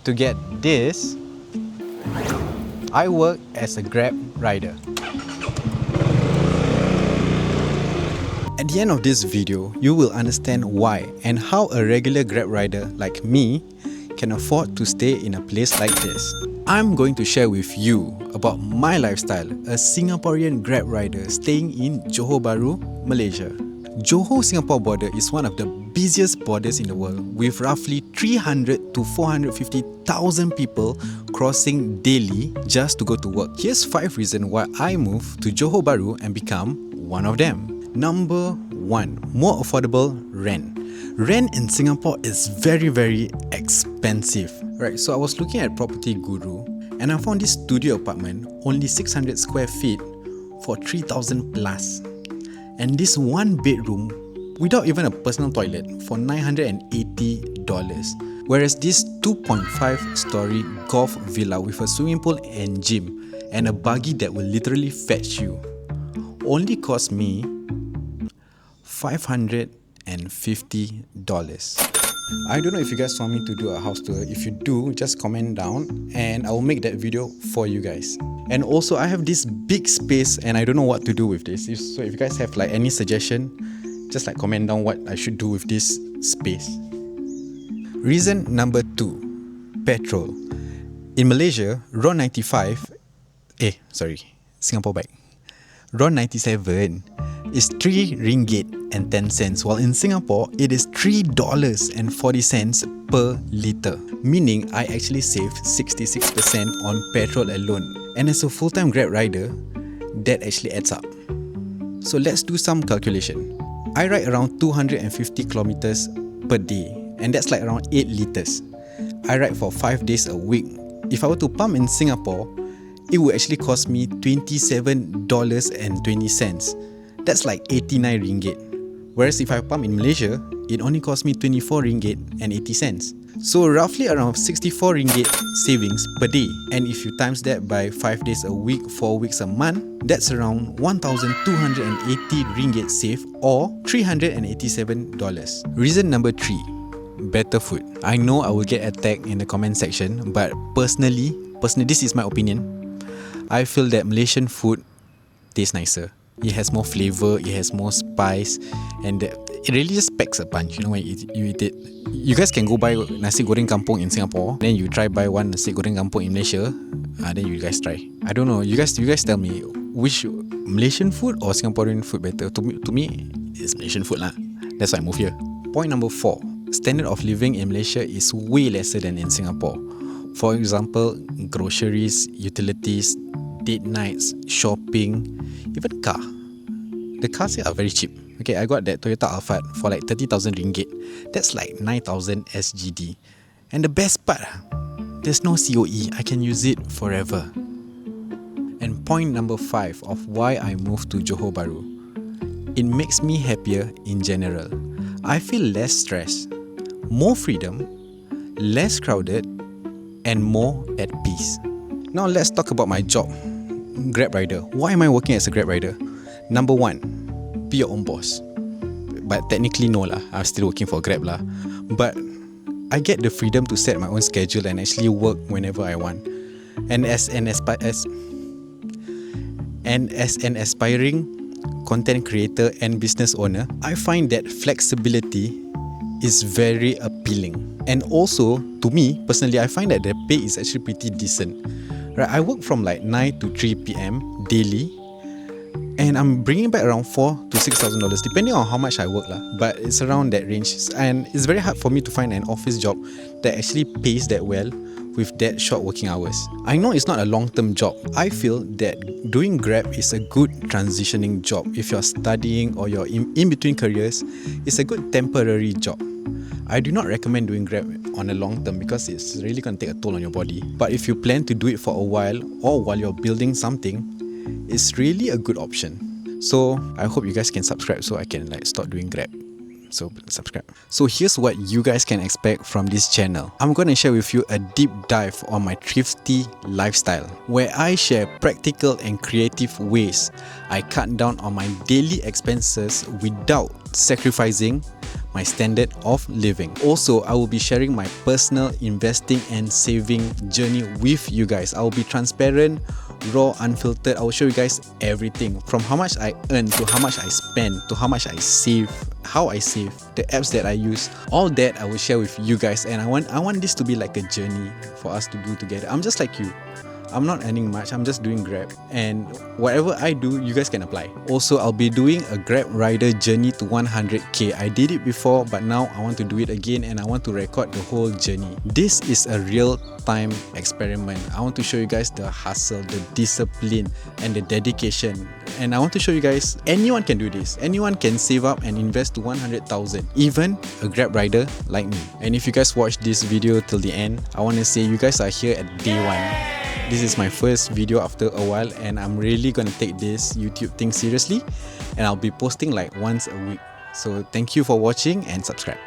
to get this, I work as a Grab rider. At the end of this video, you will understand why and how a regular Grab rider like me can afford to stay in a place like this. I'm going to share with you about my lifestyle, a Singaporean Grab rider staying in Johor Bahru, Malaysia. Johor-Singapore border is one of the busiest borders in the world, with roughly 300 to 450,000 people crossing daily just to go to work. Here's 5 reasons why I moved to Johor Bahru and become one of them. Number 1. More affordable rent. Rent in Singapore is very expensive. Right, so I was looking at Property Guru and I found this studio apartment, only 600 square feet for 3,000 plus. And this 1 bedroom without even a personal toilet for $980. Whereas this 2.5 story golf villa with a swimming pool and gym and a buggy that will literally fetch you only cost me $550. I don't know if you guys want me to do a house tour. If you do, just comment down and I will make that video for you guys. And also I have this big space and I don't know what to do with this. So if you guys have like any suggestion, just like comment down what I should do with this space. Reason number 2, petrol. In Malaysia, RON 95, Singapore bike. RON 97 is 3 ringgit and 10 cents, while in Singapore it is $3.40 per litre, meaning I actually saved 66% on petrol alone. And as a full-time Grab rider, that actually adds up. So let's do some calculation. I ride around 250 kilometers per day, and that's like around 8 litres. I ride for 5 days a week. If I were to pump in Singapore, it would actually cost me $27.20. That's like 89 ringgit. Whereas if I pump in Malaysia, it only cost me 24 ringgit and 80 cents. So roughly around 64 ringgit savings per day. And if you times that by 5 days a week, 4 weeks a month, that's around 1,280 ringgit saved or $387. Reason number 3, better food. I know I will get attacked in the comment section, but personally, this is my opinion. I feel that Malaysian food tastes nicer. It has more flavour, it has more spice, and it really just packs a punch, you know, when you eat it. You guys can go buy nasi goreng kampung in Singapore, then you try buy one nasi goreng kampung in Malaysia, then you guys try. I don't know, you guys tell me, which Malaysian food or Singaporean food better? To me, it's Malaysian food lah. That's why I moved here. Point number 4. Standard of living in Malaysia is way lesser than in Singapore. For example, groceries, utilities, date nights, shopping, even car. The cars here are very cheap. Okay, I got that Toyota Alphard for like 30,000 ringgit. That's like 9,000 SGD. And the best part, there's no COE. I can use it forever. And point number 5 of why I moved to Johor Bahru. It makes me happier in general. I feel less stress, more freedom, less crowded, and more at peace. Now let's talk about my job, Grab rider. Why am I working as a Grab rider? Number 1, be your own boss. But technically no lah, I'm still working for Grab lah. But I get the freedom to set my own schedule and actually work whenever I want. And as an aspiring content creator and business owner, I find that flexibility is very appealing. And also, to me personally, I find that the pay is actually pretty decent. Right, I work from like 9 to 3 p.m. daily, and I'm bringing back around $4,000 to $6,000 depending on how much I work lah. But it's around that range, and it's very hard for me to find an office job that actually pays that well with that short working hours. I know it's not a long-term job. I feel that doing Grab is a good transitioning job. If you're studying or you're in between careers, it's a good temporary job. I do not recommend doing Grab on a long term because it's really going to take a toll on your body. But if you plan to do it for a while or while you're building something, it's really a good option. So I hope you guys can subscribe so I can like start doing Grab. So subscribe. So here's what you guys can expect from this channel. I'm going to share with you a deep dive on my thrifty lifestyle, where I share practical and creative ways I cut down on my daily expenses without sacrificing my standard of living. Also, I will be sharing my personal investing and saving journey with you guys. I will be transparent, raw, unfiltered. I will show you guys everything from how much I earn to how much I spend to how much I save, how I save, the apps that I use. All that I will share with you guys, and I want this to be like a journey for us to do together. I'm just like you. I'm not earning much, I'm just doing Grab, and whatever I do, you guys can apply. Also, I'll be doing a Grab rider journey to 100k. I did it before, but now I want to do it again, and I want to record the whole journey. This is a real-time experiment. I want to show you guys the hustle, the discipline, and the dedication. And I want to show you guys, anyone can do this. Anyone can save up and invest to 100,000, even a Grab rider like me. And if you guys watch this video till the end, I want to say you guys are here at day one. This is my first video after a while, and I'm really gonna take this YouTube thing seriously, and I'll be posting like once a week. So thank you for watching and subscribe.